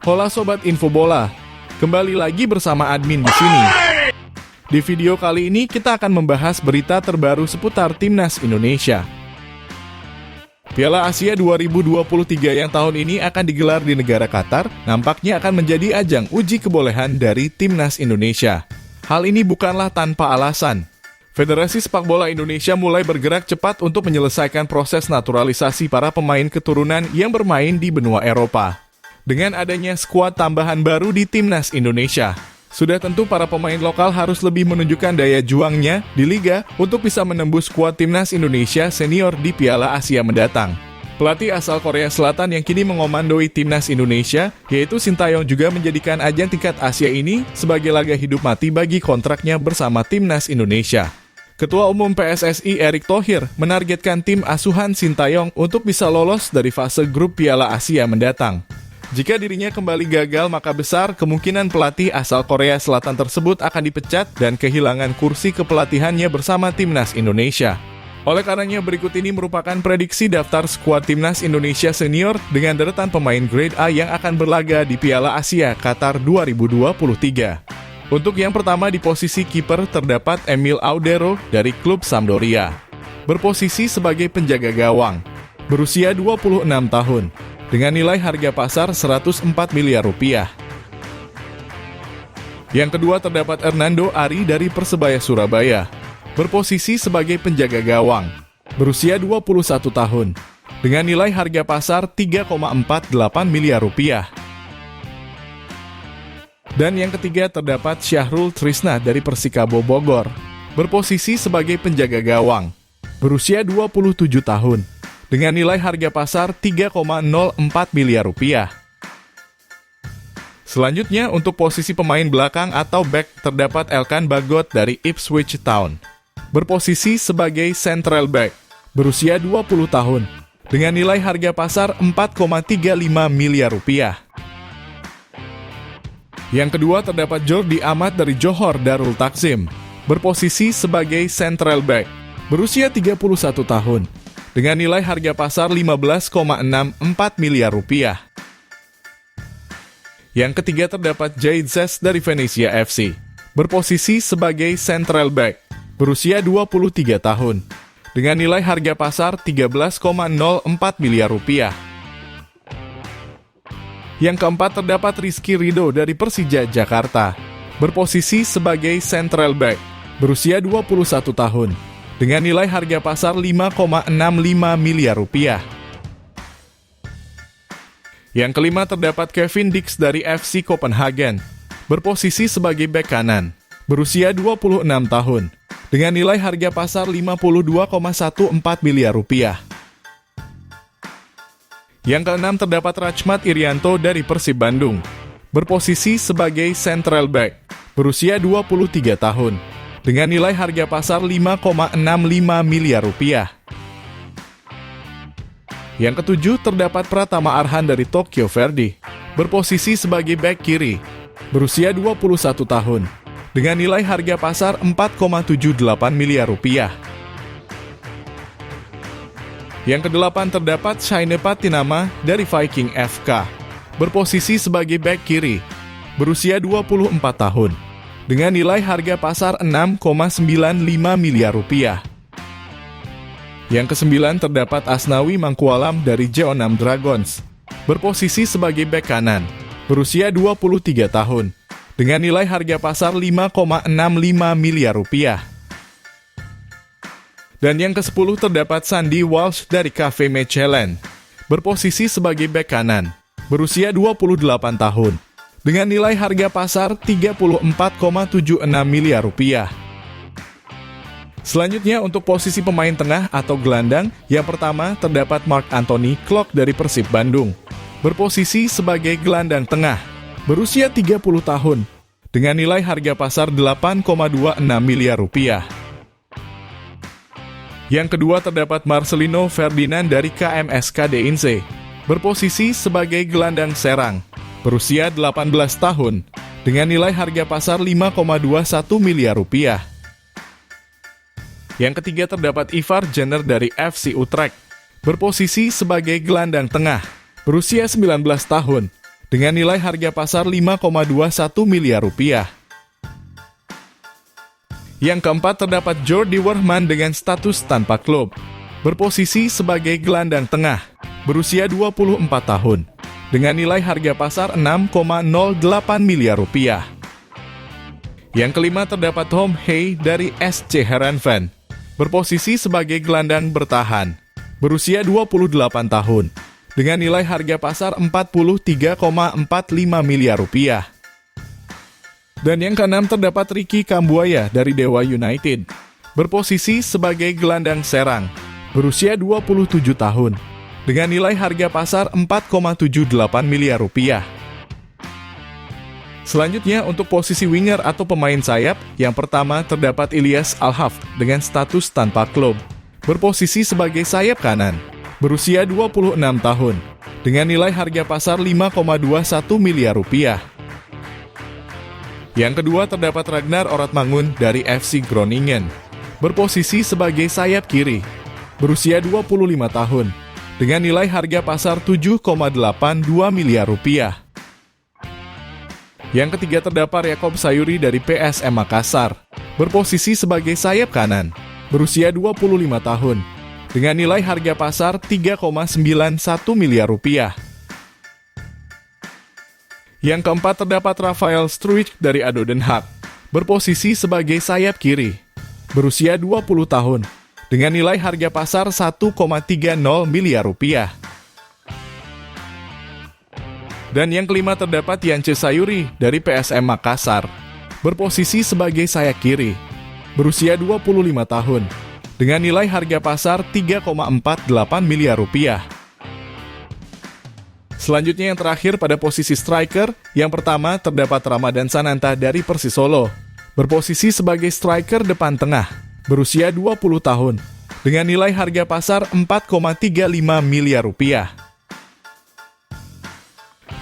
Hola Sobat Info Bola, kembali lagi bersama admin di sini. Di video kali ini kita akan membahas berita terbaru seputar Timnas Indonesia. Piala Asia 2023 yang tahun ini akan digelar di negara Qatar, nampaknya akan menjadi ajang uji kebolehan dari Timnas Indonesia. Hal ini bukanlah tanpa alasan. Federasi Sepak Bola Indonesia mulai bergerak cepat untuk menyelesaikan proses naturalisasi para pemain keturunan yang bermain di benua Eropa. Dengan adanya skuad tambahan baru di Timnas Indonesia, sudah tentu para pemain lokal harus lebih menunjukkan daya juangnya di Liga untuk bisa menembus skuad Timnas Indonesia senior di Piala Asia mendatang. Pelatih asal Korea Selatan yang kini mengomandoi Timnas Indonesia, yaitu Sintayong, juga menjadikan ajang tingkat Asia ini sebagai laga hidup mati bagi kontraknya bersama Timnas Indonesia. Ketua Umum PSSI Erick Thohir menargetkan tim asuhan Sintayong untuk bisa lolos dari fase grup Piala Asia mendatang. Jika dirinya kembali gagal, maka besar kemungkinan pelatih asal Korea Selatan tersebut akan dipecat dan kehilangan kursi kepelatihannya bersama Timnas Indonesia. Oleh karenanya, berikut ini merupakan prediksi daftar skuad Timnas Indonesia senior dengan deretan pemain grade A yang akan berlaga di Piala Asia Qatar 2023. Untuk yang pertama di posisi kiper terdapat Emil Audero dari klub Sampdoria. Berposisi sebagai penjaga gawang. Berusia 26 tahun. Dengan nilai harga pasar 104 miliar rupiah. Yang kedua terdapat Hernando Ari dari Persebaya Surabaya. Berposisi sebagai penjaga gawang. Berusia 21 tahun. Dengan nilai harga pasar 3,48 miliar rupiah. Dan yang ketiga terdapat Syahrul Trisna dari Persikabo Bogor. Berposisi sebagai penjaga gawang. Berusia 27 tahun. Dengan nilai harga pasar 3,04 miliar rupiah. Selanjutnya, untuk posisi pemain belakang atau back terdapat Elkan Bagot dari Ipswich Town. Berposisi sebagai central back, berusia 20 tahun, dengan nilai harga pasar 4,35 miliar rupiah. Yang kedua terdapat Jordi Amat dari Johor Darul Takzim. Berposisi sebagai central back, berusia 31 tahun. Dengan nilai harga pasar 15,64 miliar rupiah. Yang ketiga terdapat Jaid Zes dari Venezia FC. Berposisi sebagai central back. Berusia 23 tahun. Dengan nilai harga pasar 13,04 miliar rupiah. Yang keempat terdapat Rizky Ridho dari Persija Jakarta. Berposisi sebagai central back. Berusia 21 tahun. Dengan nilai harga pasar 5,65 miliar rupiah. Yang kelima terdapat Kevin Dix dari FC Copenhagen. Berposisi sebagai bek kanan. Berusia 26 tahun. Dengan nilai harga pasar 52,14 miliar rupiah. Yang keenam terdapat Rachmat Irianto dari Persib Bandung. Berposisi sebagai central back. Berusia 23 tahun. Dengan nilai harga pasar 5,65 miliar rupiah. Yang ketujuh terdapat Pratama Arhan dari Tokyo Verdy. Berposisi sebagai bek kiri. Berusia 21 tahun. Dengan nilai harga pasar 4,78 miliar rupiah. Yang kedelapan terdapat Shaine Patinama dari Viking FK. Berposisi sebagai bek kiri. Berusia 24 tahun. Dengan nilai harga pasar 6,95 miliar rupiah. Yang kesembilan terdapat Asnawi Mangkualam dari Jeonnam Dragons. Berposisi sebagai bek kanan. Berusia 23 tahun. Dengan nilai harga pasar 5,65 miliar rupiah. Dan yang ke-10 terdapat Sandy Walsh dari Cafe Mechelen. Berposisi sebagai bek kanan. Berusia 28 tahun. Dengan nilai harga pasar 34,76 miliar rupiah. Selanjutnya untuk posisi pemain tengah atau gelandang, yang pertama terdapat Mark Anthony Klok dari Persib Bandung. Berposisi sebagai gelandang tengah, berusia 30 tahun, dengan nilai harga pasar 8,26 miliar rupiah. Yang kedua terdapat Marcelino Ferdinand dari KMSK Deinze. Berposisi sebagai gelandang serang. Berusia 18 tahun, dengan nilai harga pasar 5,21 miliar rupiah. Yang ketiga terdapat Ivar Jenner dari FC Utrecht. Berposisi sebagai gelandang tengah, berusia 19 tahun, dengan nilai harga pasar 5,21 miliar rupiah. Yang keempat terdapat Jordi Werman dengan status tanpa klub, berposisi sebagai gelandang tengah, berusia 24 tahun, dengan nilai harga pasar 6,08 miliar rupiah. Yang kelima terdapat Tom Hay dari SC Heerenveen, berposisi sebagai gelandang bertahan, berusia 28 tahun, dengan nilai harga pasar 43,45 miliar rupiah. Dan yang keenam terdapat Ricky Kambuaya dari Dewa United, berposisi sebagai gelandang serang, berusia 27 tahun, dengan nilai harga pasar 4,78 miliar rupiah. Selanjutnya untuk posisi winger atau pemain sayap, yang pertama terdapat Ilyas Al-Hafd dengan status tanpa klub, berposisi sebagai sayap kanan, berusia 26 tahun, dengan nilai harga pasar 5,21 miliar rupiah. Yang kedua terdapat Ragnar Oratmangun dari FC Groningen, berposisi sebagai sayap kiri, berusia 25 tahun, dengan nilai harga pasar 7,82 miliar rupiah. Yang ketiga terdapat Yakob Sayuri dari PSM Makassar, berposisi sebagai sayap kanan, berusia 25 tahun, dengan nilai harga pasar 3,91 miliar rupiah. Yang keempat terdapat Rafael Struijk dari ADO Den Haag, berposisi sebagai sayap kiri, berusia 20 tahun, dengan nilai harga pasar 1,30 miliar rupiah. Dan yang kelima terdapat Yance Sayuri dari PSM Makassar, berposisi sebagai sayap kiri, berusia 25 tahun, dengan nilai harga pasar 3,48 miliar rupiah. Selanjutnya yang terakhir pada posisi striker, yang pertama terdapat Ramadan Sananta dari Persisolo, berposisi sebagai striker depan tengah, berusia 20 tahun, dengan nilai harga pasar 4,35 miliar rupiah.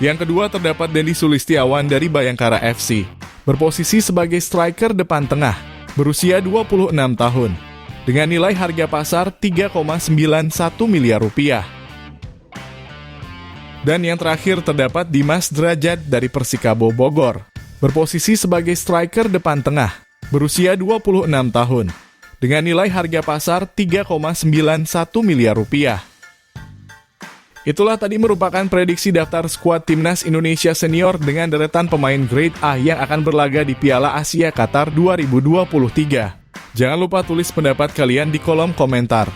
Yang kedua terdapat Dendi Sulistiawan dari Bayangkara FC, berposisi sebagai striker depan tengah, berusia 26 tahun, dengan nilai harga pasar 3,91 miliar rupiah. Dan yang terakhir terdapat Dimas Derajat dari Persikabo Bogor, berposisi sebagai striker depan tengah, berusia 26 tahun, dengan nilai harga pasar 3,91 miliar rupiah. Itulah tadi merupakan prediksi daftar skuad Timnas Indonesia Senior dengan deretan pemain Grade A yang akan berlaga di Piala Asia Qatar 2023. Jangan lupa tulis pendapat kalian di kolom komentar.